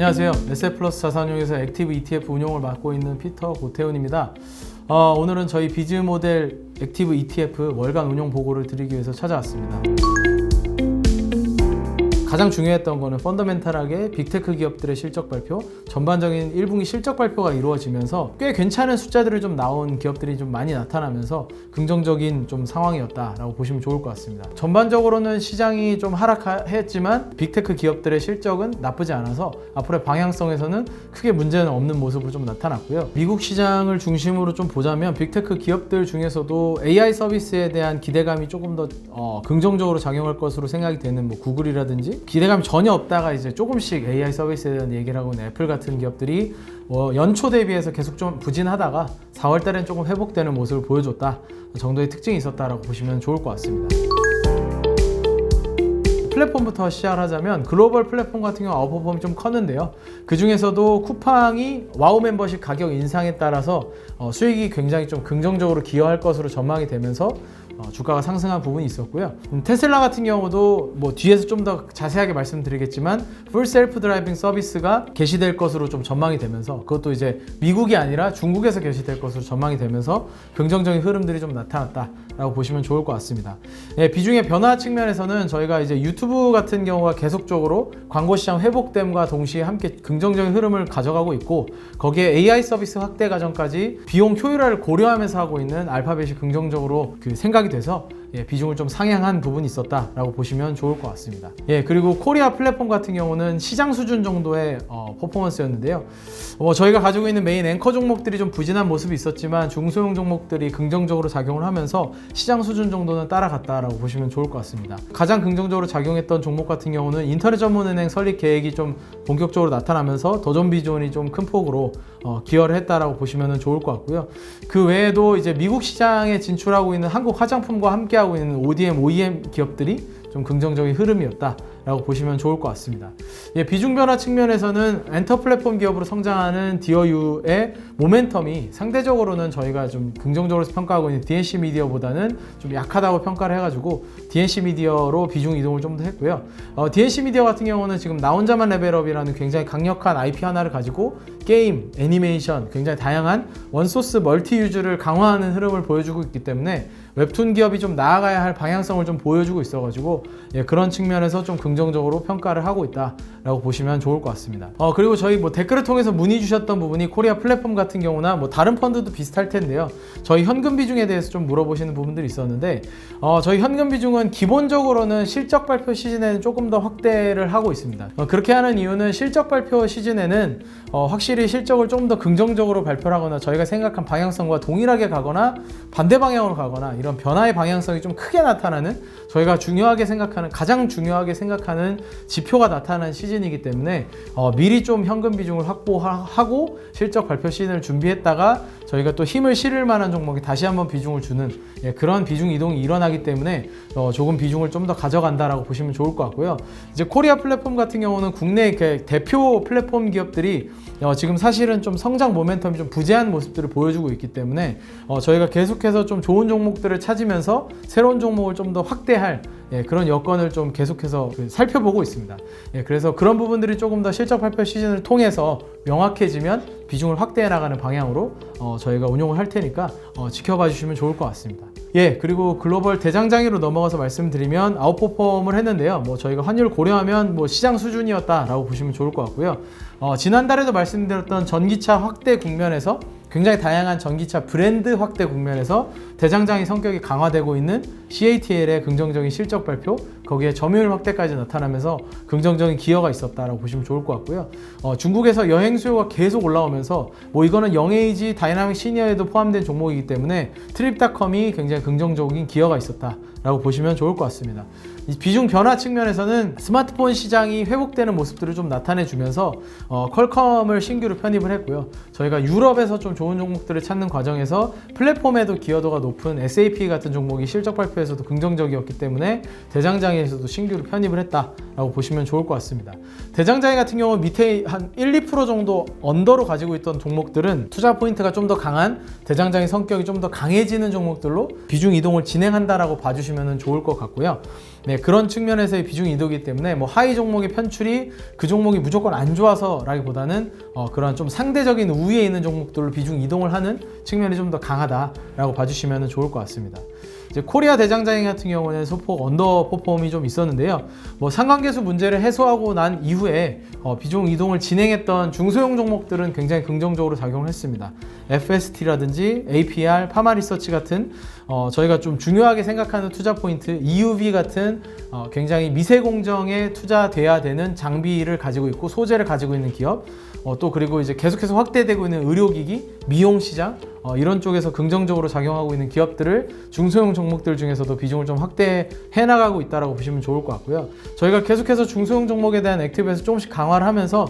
안녕하세요. SF플러스 자산운용에서 액티브 ETF 운용을 맡고 있는 피터 고태훈입니다. 오늘은 저희 비즈모델 액티브 ETF 월간 운용 보고를 드리기 위해서 찾아왔습니다. 가장 중요했던 거는 펀더멘탈하게 빅테크 기업들의 실적 발표, 전반적인 1분기 실적 발표가 이루어지면서 꽤 괜찮은 숫자들이 좀 나온 기업들이 좀 많이 나타나면서 긍정적인 좀 상황이었다라고 보시면 좋을 것 같습니다. 전반적으로는 시장이 좀 하락했지만 빅테크 기업들의 실적은 나쁘지 않아서 앞으로의 방향성에서는 크게 문제는 없는 모습으로 좀 나타났고요. 미국 시장을 중심으로 좀 보자면 빅테크 기업들 중에서도 AI 서비스에 대한 기대감이 조금 더 긍정적으로 작용할 것으로 생각이 되는 구글이라든지 기대감이 전혀 없다가 이제 조금씩 AI 서비스에 대한 얘기를 하고 있는 애플 같은 기업들이 연초 대비해서 계속 좀 부진하다가 4월 달엔 조금 회복되는 모습을 보여줬다 정도의 특징이 있었다라고 보시면 좋을 것 같습니다. 플랫폼부터 시작을 하자면 글로벌 플랫폼 같은 경우 아웃퍼폼이 좀 컸는데요. 그 중에서도 쿠팡이 와우 멤버십 가격 인상에 따라서 수익이 굉장히 좀 긍정적으로 기여할 것으로 전망이 되면서 주가가 상승한 부분이 있었고요. 테슬라 같은 경우도 뒤에서 좀 더 자세하게 말씀드리겠지만 풀 셀프 드라이빙 서비스가 개시될 것으로 좀 전망이 되면서 그것도 이제 미국이 아니라 중국에서 개시될 것으로 전망이 되면서 긍정적인 흐름들이 좀 나타났다라고 보시면 좋을 것 같습니다. 비중의 변화 측면에서는 저희가 이제 유튜브 같은 경우가 계속적으로 광고 시장 회복됨과 동시에 함께 긍정적인 흐름을 가져가고 있고 거기에 AI 서비스 확대 과정까지 비용 효율화를 고려하면서 하고 있는 알파벳이 긍정적으로 생각이 돼서 비중을 좀 상향한 부분이 있었다라고 보시면 좋을 것 같습니다. 그리고 코리아 플랫폼 같은 경우는 시장 수준 정도의 퍼포먼스였는데요. 저희가 가지고 있는 메인 앵커 종목들이 좀 부진한 모습이 있었지만 중소형 종목들이 긍정적으로 작용을 하면서 시장 수준 정도는 따라갔다라고 보시면 좋을 것 같습니다. 가장 긍정적으로 작용했던 종목 같은 경우는 인터넷 전문은행 설립 계획이 좀 본격적으로 나타나면서 더존 비존이 좀 큰 폭으로 기여를 했다라고 보시면 좋을 것 같고요. 그 외에도 이제 미국 시장에 진출하고 있는 한국 화장품과 함께하고 있는 ODM, OEM 기업들이 좀 긍정적인 흐름이었다라고 보시면 좋을 것 같습니다. 비중 변화 측면에서는 엔터 플랫폼 기업으로 성장하는 디어유의 모멘텀이 상대적으로는 저희가 좀 긍정적으로 평가하고 있는 DNC 미디어보다는 좀 약하다고 평가를 해가지고 DNC 미디어로 비중 이동을 좀 더 했고요. DNC 미디어 같은 경우는 지금 나 혼자만 레벨업이라는 굉장히 강력한 IP 하나를 가지고 게임, 애니메이션, 굉장히 다양한 원소스 멀티 유즈를 강화하는 흐름을 보여주고 있기 때문에 웹툰 기업이 좀 나아가야 할 방향성을 좀 보여주고 있어가지고 그런 측면에서 좀 긍정적으로 평가를 하고 있다라고 보시면 좋을 것 같습니다. 그리고 저희 댓글을 통해서 문의 주셨던 부분이 코리아 플랫폼 같은 경우나 다른 펀드도 비슷할 텐데요. 저희 현금 비중에 대해서 좀 물어보시는 부분들이 있었는데 저희 현금 비중은 기본적으로는 실적 발표 시즌에는 조금 더 확대를 하고 있습니다. 그렇게 하는 이유는 실적 발표 시즌에는 확실히 실적을 조금 더 긍정적으로 발표를 하거나 저희가 생각한 방향성과 동일하게 가거나 반대 방향으로 가거나 이런 변화의 방향성이 좀 크게 나타나는 저희가 가장 중요하게 생각하는 지표가 나타나는 시즌이기 때문에 미리 좀 현금 비중을 확보하고 실적 발표 시즌을 준비했다가 저희가 또 힘을 실을 만한 종목에 다시 한번 비중을 주는 그런 비중 이동이 일어나기 때문에 조금 비중을 좀 더 가져간다라고 보시면 좋을 것 같고요. 이제 코리아 플랫폼 같은 경우는 국내 대표 플랫폼 기업들이 지금 사실은 좀 성장 모멘텀이 좀 부재한 모습들을 보여주고 있기 때문에 저희가 계속해서 좀 좋은 종목들을 찾으면서 새로운 종목을 좀 더 확대할 그런 여건을 좀 계속해서 살펴보고 있습니다. 그래서 그런 부분들이 조금 더 실적 발표 시즌을 통해서 명확해지면 비중을 확대해 나가는 방향으로 저희가 운용을 할 테니까 지켜봐 주시면 좋을 것 같습니다. 그리고 글로벌 대장장이로 넘어가서 말씀드리면 아웃퍼폼을 했는데요. 저희가 환율 고려하면 시장 수준이었다라고 보시면 좋을 것 같고요. 지난달에도 말씀드렸던 전기차 확대 국면에서 굉장히 다양한 전기차 브랜드 확대 국면에서 대장장이 성격이 강화되고 있는 CATL의 긍정적인 실적 발표, 거기에 점유율 확대까지 나타나면서 긍정적인 기여가 있었다라고 보시면 좋을 것 같고요. 중국에서 여행 수요가 계속 올라오면서 이거는 영에이지 다이나믹 시니어에도 포함된 종목이기 때문에 트립닷컴이 굉장히 긍정적인 기여가 있었다라고 보시면 좋을 것 같습니다. 이 비중 변화 측면에서는 스마트폰 시장이 회복되는 모습들을 좀 나타내주면서 퀄컴을 신규로 편입을 했고요. 저희가 유럽에서 좀 좋은 종목들을 찾는 과정에서 플랫폼에도 기여도가 높은 SAP 같은 종목이 실적 발표에서도 긍정적이었기 때문에 대장장이에서도 신규로 편입을 했다라고 보시면 좋을 것 같습니다. 대장장이 같은 경우 밑에 한 1-2% 정도 언더로 가지고 있던 종목들은 투자 포인트가 좀 더 강한 대장장이 성격이 좀 더 강해지는 종목들로 비중 이동을 진행한다라고 봐주시면 좋을 것 같고요. 네, 그런 측면에서의 비중 이동이기 때문에 뭐 하위 종목의 편출이 그 종목이 무조건 안 좋아서라기보다는 그런 좀 상대적인 우위에 있는 종목들로 비중 이동을 하는 측면이 좀 더 강하다라고 봐주시면 좋을 것 같습니다. 이제 코리아 대장장이 같은 경우는 소폭 언더퍼폼이 좀 있었는데요. 뭐 상관계수 문제를 해소하고 난 이후에 비중 이동을 진행했던 중소형 종목들은 굉장히 긍정적으로 작용을 했습니다. FST라든지 APR, 파마리서치 같은 저희가 좀 중요하게 생각하는 투자 포인트, EUV 같은 굉장히 미세 공정에 투자돼야 되는 장비를 가지고 있고 소재를 가지고 있는 기업, 또 그리고 이제 계속해서 확대되고 있는 의료기기, 미용시장 이런 쪽에서 긍정적으로 작용하고 있는 기업들을 중소형 종목들 중에서도 비중을 좀 확대해 나가고 있다고 보시면 좋을 것 같고요. 저희가 계속해서 중소형 종목에 대한 액티브에서 조금씩 강화를 하면서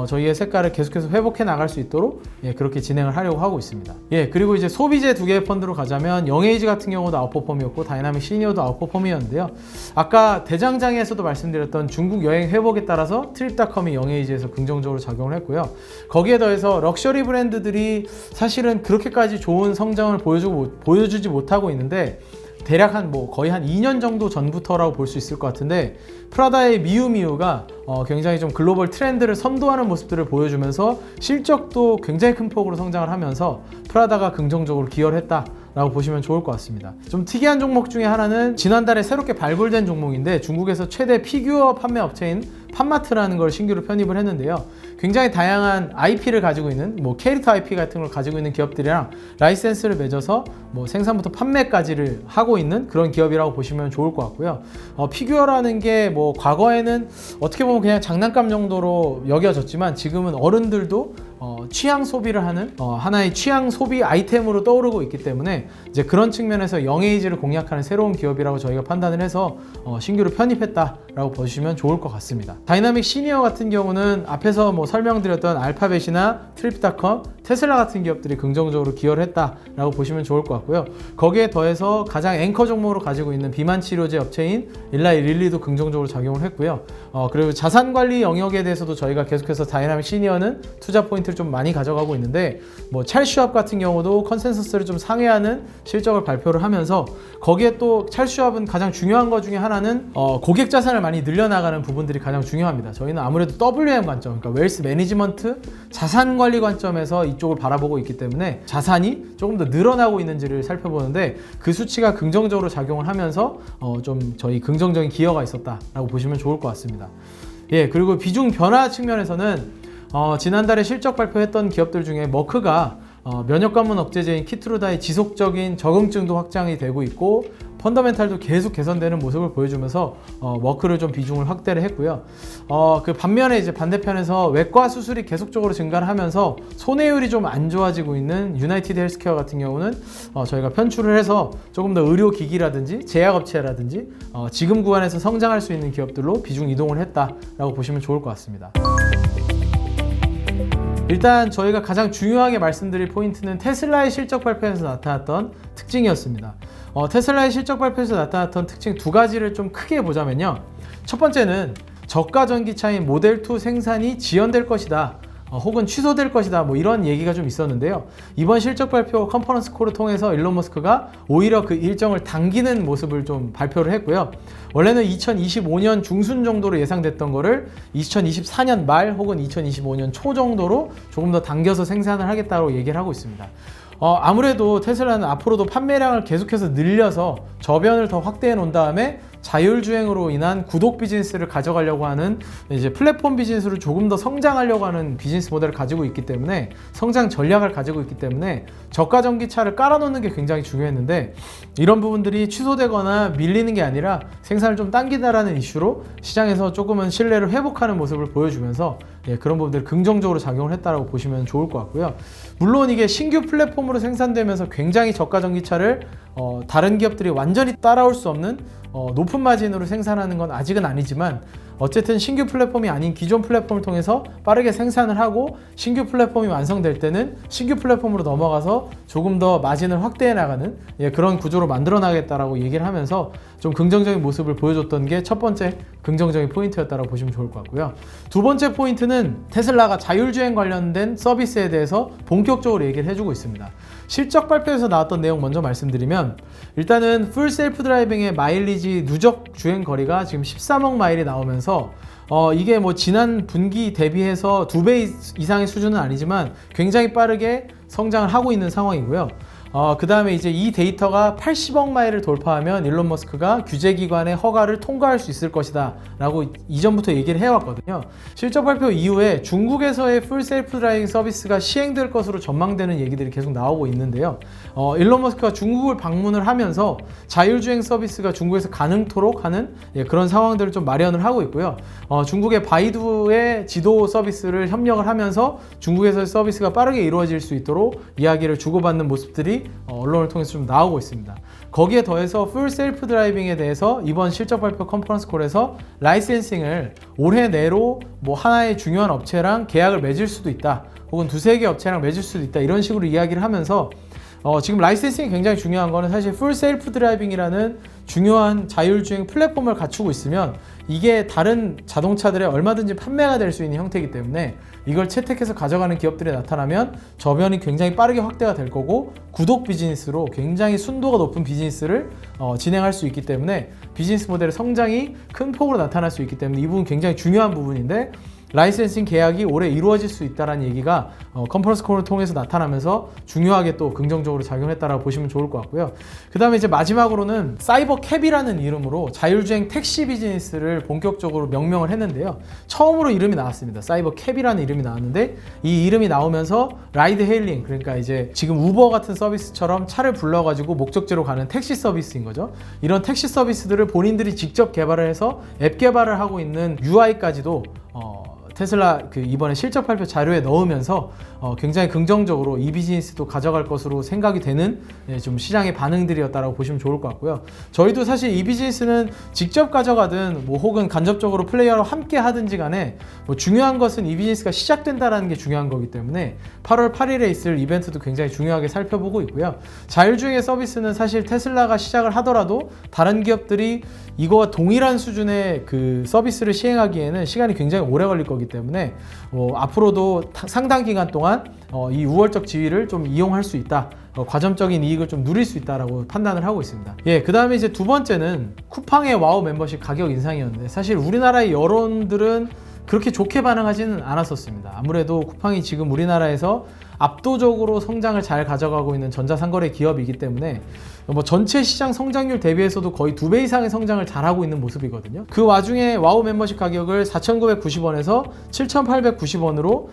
저희의 색깔을 계속해서 회복해 나갈 수 있도록 그렇게 진행을 하려고 하고 있습니다. 그리고 이제 소비재 두 개의 펀드로 가자면 영에이지 같은 경우도 아웃퍼폼이었고 다이나믹 시니어도 아웃퍼폼이었는데요. 아까 대장장에서도 말씀드렸던 중국 여행 회복에 따라서 트립닷컴이 영에이지에서 긍정적으로 작용을 했고요. 거기에 더해서 럭셔리 브랜드들이 사실은 그렇게까지 좋은 성장을 보여주지 못하고 있는데 대략 거의 한 2년 정도 전부터라고 볼 수 있을 것 같은데 프라다의 미우미우가 굉장히 좀 글로벌 트렌드를 선도하는 모습들을 보여주면서 실적도 굉장히 큰 폭으로 성장을 하면서 프라다가 긍정적으로 기여를 했다라고 보시면 좋을 것 같습니다. 좀 특이한 종목 중에 하나는 지난달에 새롭게 발굴된 종목인데 중국에서 최대 피규어 판매 업체인 판마트라는 걸 신규로 편입을 했는데요. 굉장히 다양한 IP를 가지고 있는 캐릭터 IP 같은 걸 가지고 있는 기업들이랑 라이센스를 맺어서 생산부터 판매까지를 하고 있는 그런 기업이라고 보시면 좋을 것 같고요. 피규어라는 게 과거에는 어떻게 보면 그냥 장난감 정도로 여겨졌지만 지금은 어른들도 취향 소비를 하는 하나의 취향 소비 아이템으로 떠오르고 있기 때문에 이제 그런 측면에서 영에이지를 공략하는 새로운 기업이라고 저희가 판단을 해서 신규로 편입했다라고 보시면 좋을 것 같습니다. 다이나믹 시니어 같은 경우는 앞에서 설명드렸던 알파벳이나 트립닷컴, 테슬라 같은 기업들이 긍정적으로 기여를 했다라고 보시면 좋을 것 같고요. 거기에 더해서 가장 앵커 종목으로 가지고 있는 비만 치료제 업체인 일라이 릴리도 긍정적으로 작용을 했고요. 그리고 자산관리 영역에 대해서도 저희가 계속해서 다이나믹 시니어는 투자 포인트를 좀 많이 가져가고 있는데 찰스왑 같은 경우도 컨센서스를 좀 상회하는 실적을 발표를 하면서 거기에 또 찰스왑은 가장 중요한 것 중에 하나는 고객 자산을 많이 늘려나가는 부분들이 가장 중요합니다. 저희는 아무래도 WM 관점, 그러니까 웰스 매니지먼트, 자산 관리 관점에서 이쪽을 바라보고 있기 때문에 자산이 조금 더 늘어나고 있는지를 살펴보는데 그 수치가 긍정적으로 작용을 하면서 좀 저희 긍정적인 기여가 있었다라고 보시면 좋을 것 같습니다. 그리고 비중 변화 측면에서는 지난달에 실적 발표했던 기업들 중에 머크가 면역 관문 억제제인 키트루다의 지속적인 적응증도 확장이 되고 있고 펀더멘탈도 계속 개선되는 모습을 보여주면서 머크를 좀 비중을 확대를 했고요. 그 반면에 이제 반대편에서 외과 수술이 계속적으로 증가를 하면서 손해율이 좀 안 좋아지고 있는 유나이티드 헬스케어 같은 경우는 저희가 편출을 해서 조금 더 의료기기라든지 제약업체라든지 지금 구간에서 성장할 수 있는 기업들로 비중 이동을 했다라고 보시면 좋을 것 같습니다. 일단 저희가 가장 중요하게 말씀드릴 포인트는 테슬라의 실적 발표에서 나타났던 특징이었습니다. 테슬라의 실적 발표에서 나타났던 특징 두 가지를 좀 크게 보자면요. 첫 번째는 저가 전기차인 모델2 생산이 지연될 것이다. 혹은 취소될 것이다, 이런 얘기가 좀 있었는데요. 이번 실적 발표 컨퍼런스 콜을 통해서 일론 머스크가 오히려 그 일정을 당기는 모습을 좀 발표를 했고요. 원래는 2025년 중순 정도로 예상됐던 거를 2024년 말 혹은 2025년 초 정도로 조금 더 당겨서 생산을 하겠다고 얘기를 하고 있습니다. 아무래도 테슬라는 앞으로도 판매량을 계속해서 늘려서 저변을 더 확대해 놓은 다음에 자율주행으로 인한 구독 비즈니스를 가져가려고 하는 이제 플랫폼 비즈니스를 조금 더 성장하려고 하는 비즈니스 모델을 가지고 있기 때문에 성장 전략을 가지고 있기 때문에 저가 전기차를 깔아놓는 게 굉장히 중요했는데 이런 부분들이 취소되거나 밀리는 게 아니라 생산을 좀 당기다라는 이슈로 시장에서 조금은 신뢰를 회복하는 모습을 보여주면서 그런 부분들이 긍정적으로 작용을 했다고 보시면 좋을 것 같고요. 물론 이게 신규 플랫폼으로 생산되면서 굉장히 저가 전기차를 다른 기업들이 완전히 따라올 수 없는 높은 마진으로 생산하는 건 아직은 아니지만 어쨌든 신규 플랫폼이 아닌 기존 플랫폼을 통해서 빠르게 생산을 하고 신규 플랫폼이 완성될 때는 신규 플랫폼으로 넘어가서 조금 더 마진을 확대해 나가는 그런 구조로 만들어 나가겠다라고 얘기를 하면서 좀 긍정적인 모습을 보여줬던 게 첫 번째 긍정적인 포인트였다고 보시면 좋을 것 같고요. 두 번째 포인트는 테슬라가 자율주행 관련된 서비스에 대해서 본격적으로 얘기를 해주고 있습니다. 실적 발표에서 나왔던 내용 먼저 말씀드리면 일단은 풀 셀프 드라이빙의 마일리지 누적 주행 거리가 지금 13억 마일이 나오면서 이게 뭐 지난 분기 대비해서 2배 이상의 수준은 아니지만 굉장히 빠르게 성장을 하고 있는 상황이고요. 그 다음에 이제 이 데이터가 80억 마일을 돌파하면 일론 머스크가 규제기관의 허가를 통과할 수 있을 것이다 라고 이전부터 얘기를 해왔거든요. 실적 발표 이후에 중국에서의 풀 셀프 드라이빙 서비스가 시행될 것으로 전망되는 얘기들이 계속 나오고 있는데요. 일론 머스크가 중국을 방문을 하면서 자율주행 서비스가 중국에서 가능토록 하는 그런 상황들을 좀 마련을 하고 있고요. 중국의 바이두의 지도 서비스를 협력을 하면서 중국에서의 서비스가 빠르게 이루어질 수 있도록 이야기를 주고받는 모습들이 언론을 통해서 좀 나오고 있습니다. 거기에 더해서 풀 셀프 드라이빙에 대해서 이번 실적 발표 컨퍼런스 콜에서 라이센싱을 올해 내로 뭐 하나의 중요한 업체랑 계약을 맺을 수도 있다, 혹은 두세 개 업체랑 맺을 수도 있다, 이런 식으로 이야기를 하면서 지금 라이센싱이 굉장히 중요한 거는 사실 풀 셀프 드라이빙이라는 중요한 자율주행 플랫폼을 갖추고 있으면 이게 다른 자동차들에 얼마든지 판매가 될 수 있는 형태이기 때문에 이걸 채택해서 가져가는 기업들이 나타나면 저변이 굉장히 빠르게 확대가 될 거고 구독 비즈니스로 굉장히 순도가 높은 비즈니스를 진행할 수 있기 때문에 비즈니스 모델의 성장이 큰 폭으로 나타날 수 있기 때문에 이 부분 굉장히 중요한 부분인데, 라이센싱 계약이 올해 이루어질 수 있다는 얘기가 컨퍼런스 콜을 통해서 나타나면서 중요하게 또 긍정적으로 작용했다라고 보시면 좋을 것 같고요. 그 다음에 이제 마지막으로는 사이버 캡이라는 이름으로 자율주행 택시 비즈니스를 본격적으로 명명을 했는데요. 처음으로 이름이 나왔습니다. 사이버 캡이라는 이름이 나왔는데, 이 이름이 나오면서 라이드 헤일링, 그러니까 이제 지금 우버 같은 서비스처럼 차를 불러가지고 목적지로 가는 택시 서비스인 거죠. 이런 택시 서비스들을 본인들이 직접 개발을 해서 앱 개발을 하고 있는 UI까지도 테슬라 이번에 실적 발표 자료에 넣으면서 굉장히 긍정적으로 이 비즈니스도 가져갈 것으로 생각이 되는 좀 시장의 반응들이었다라고 보시면 좋을 것 같고요. 저희도 사실 이 비즈니스는 직접 가져가든 뭐 혹은 간접적으로 플레이어로 함께 하든지 간에 뭐 중요한 것은 이 비즈니스가 시작된다라는 게 중요한 거기 때문에 8월 8일에 있을 이벤트도 굉장히 중요하게 살펴보고 있고요. 자율주행의 서비스는 사실 테슬라가 시작을 하더라도 다른 기업들이 이거와 동일한 수준의 그 서비스를 시행하기에는 시간이 굉장히 오래 걸릴 거기 때문에 앞으로도 상당 기간 동안 이 우월적 지위를 좀 이용할 수 있다, 과점적인 이익을 좀 누릴 수 있다라고 판단을 하고 있습니다. 그 다음에 이제 두 번째는 쿠팡의 와우 멤버십 가격 인상이었는데, 사실 우리나라의 여론들은 그렇게 좋게 반응하지는 않았었습니다. 아무래도 쿠팡이 지금 우리나라에서 압도적으로 성장을 잘 가져가고 있는 전자상거래 기업이기 때문에 뭐 전체 시장 성장률 대비해서도 거의 2배 이상의 성장을 잘하고 있는 모습이거든요. 그 와중에 와우 멤버십 가격을 4,990원에서 7,890원으로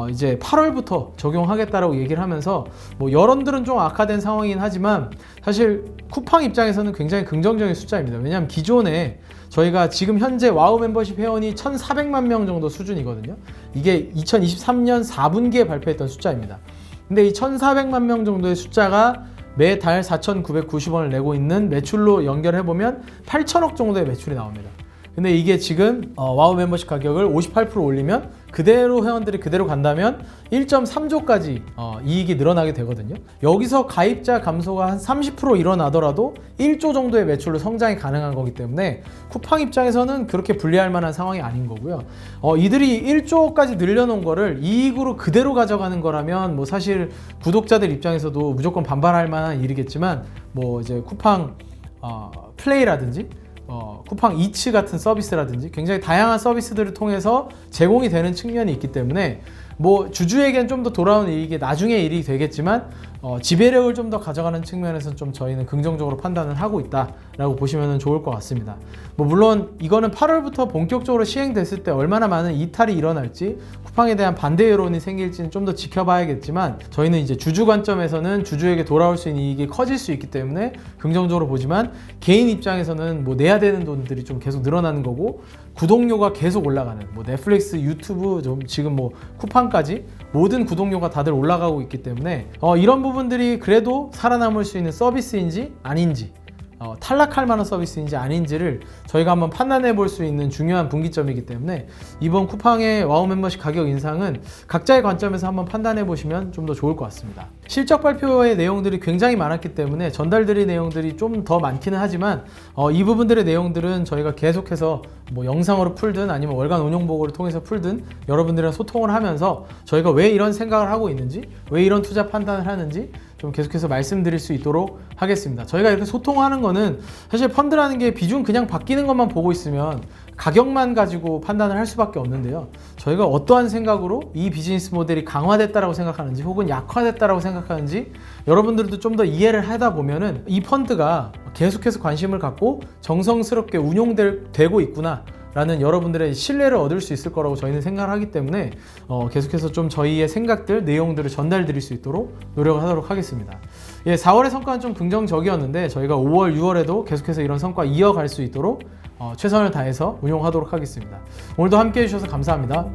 이제 8월부터 적용하겠다라고 얘기를 하면서 뭐 여론들은 좀 악화된 상황이긴 하지만 사실 쿠팡 입장에서는 굉장히 긍정적인 숫자입니다. 왜냐하면 기존에 저희가 지금 현재 와우 멤버십 회원이 1,400만 명 정도 수준이거든요. 이게 2023년 4분기에 발표했던 숫자입니다. 근데 이 1,400만 명 정도의 숫자가 매달 4,990원을 내고 있는 매출로 연결해보면 8천억 정도의 매출이 나옵니다. 근데 이게 지금 와우 멤버십 가격을 58% 올리면 그대로 회원들이 그대로 간다면 1.3조까지 이익이 늘어나게 되거든요. 여기서 가입자 감소가 한 30% 일어나더라도 1조 정도의 매출로 성장이 가능한 거기 때문에 쿠팡 입장에서는 그렇게 불리할 만한 상황이 아닌 거고요. 이들이 1조까지 늘려놓은 거를 이익으로 그대로 가져가는 거라면 뭐 사실 구독자들 입장에서도 무조건 반발할 만한 일이겠지만, 뭐 이제 쿠팡 플레이라든지 쿠팡 이츠 같은 서비스라든지 굉장히 다양한 서비스들을 통해서 제공이 되는 측면이 있기 때문에 뭐 주주에겐 좀 더 돌아오는 이익이 나중에 일이 되겠지만 지배력을 좀 더 가져가는 측면에서 좀 저희는 긍정적으로 판단을 하고 있다라고 보시면 좋을 것 같습니다. 뭐 물론 이거는 8월부터 본격적으로 시행됐을 때 얼마나 많은 이탈이 일어날지, 쿠팡에 대한 반대 여론이 생길지는 좀 더 지켜봐야겠지만, 저희는 이제 주주 관점에서는 주주에게 돌아올 수 있는 이익이 커질 수 있기 때문에 긍정적으로 보지만, 개인 입장에서는 뭐 내야 되는 돈들이 좀 계속 늘어나는 거고 구독료가 계속 올라가는, 뭐 넷플릭스, 유튜브, 지금 뭐 쿠팡까지 모든 구독료가 다들 올라가고 있기 때문에 이런 부분들이 그래도 살아남을 수 있는 서비스인지 아닌지 탈락할 만한 서비스인지 아닌지를 저희가 한번 판단해 볼 수 있는 중요한 분기점이기 때문에 이번 쿠팡의 와우 멤버십 가격 인상은 각자의 관점에서 한번 판단해 보시면 좀 더 좋을 것 같습니다. 실적 발표의 내용들이 굉장히 많았기 때문에 전달드릴 내용들이 좀 더 많기는 하지만 이 부분들의 내용들은 저희가 계속해서 뭐 영상으로 풀든 아니면 월간 운용 보고를 통해서 풀든 여러분들이랑 소통을 하면서 저희가 왜 이런 생각을 하고 있는지, 왜 이런 투자 판단을 하는지 좀 계속해서 말씀드릴 수 있도록 하겠습니다. 저희가 이렇게 소통하는 거는 사실 펀드라는 게 비중 그냥 바뀌는 것만 보고 있으면 가격만 가지고 판단을 할 수밖에 없는데요. 저희가 어떠한 생각으로 이 비즈니스 모델이 강화됐다라고 생각하는지 혹은 약화됐다라고 생각하는지 여러분들도 좀 더 이해를 하다 보면은 이 펀드가 계속해서 관심을 갖고 정성스럽게 운용되고 있구나 라는 여러분들의 신뢰를 얻을 수 있을 거라고 저희는 생각을 하기 때문에 계속해서 좀 저희의 생각들, 내용들을 전달 드릴 수 있도록 노력을 하도록 하겠습니다. 4월의 성과는 좀 긍정적이었는데 저희가 5월, 6월에도 계속해서 이런 성과 이어갈 수 있도록 최선을 다해서 운용하도록 하겠습니다. 오늘도 함께 해주셔서 감사합니다.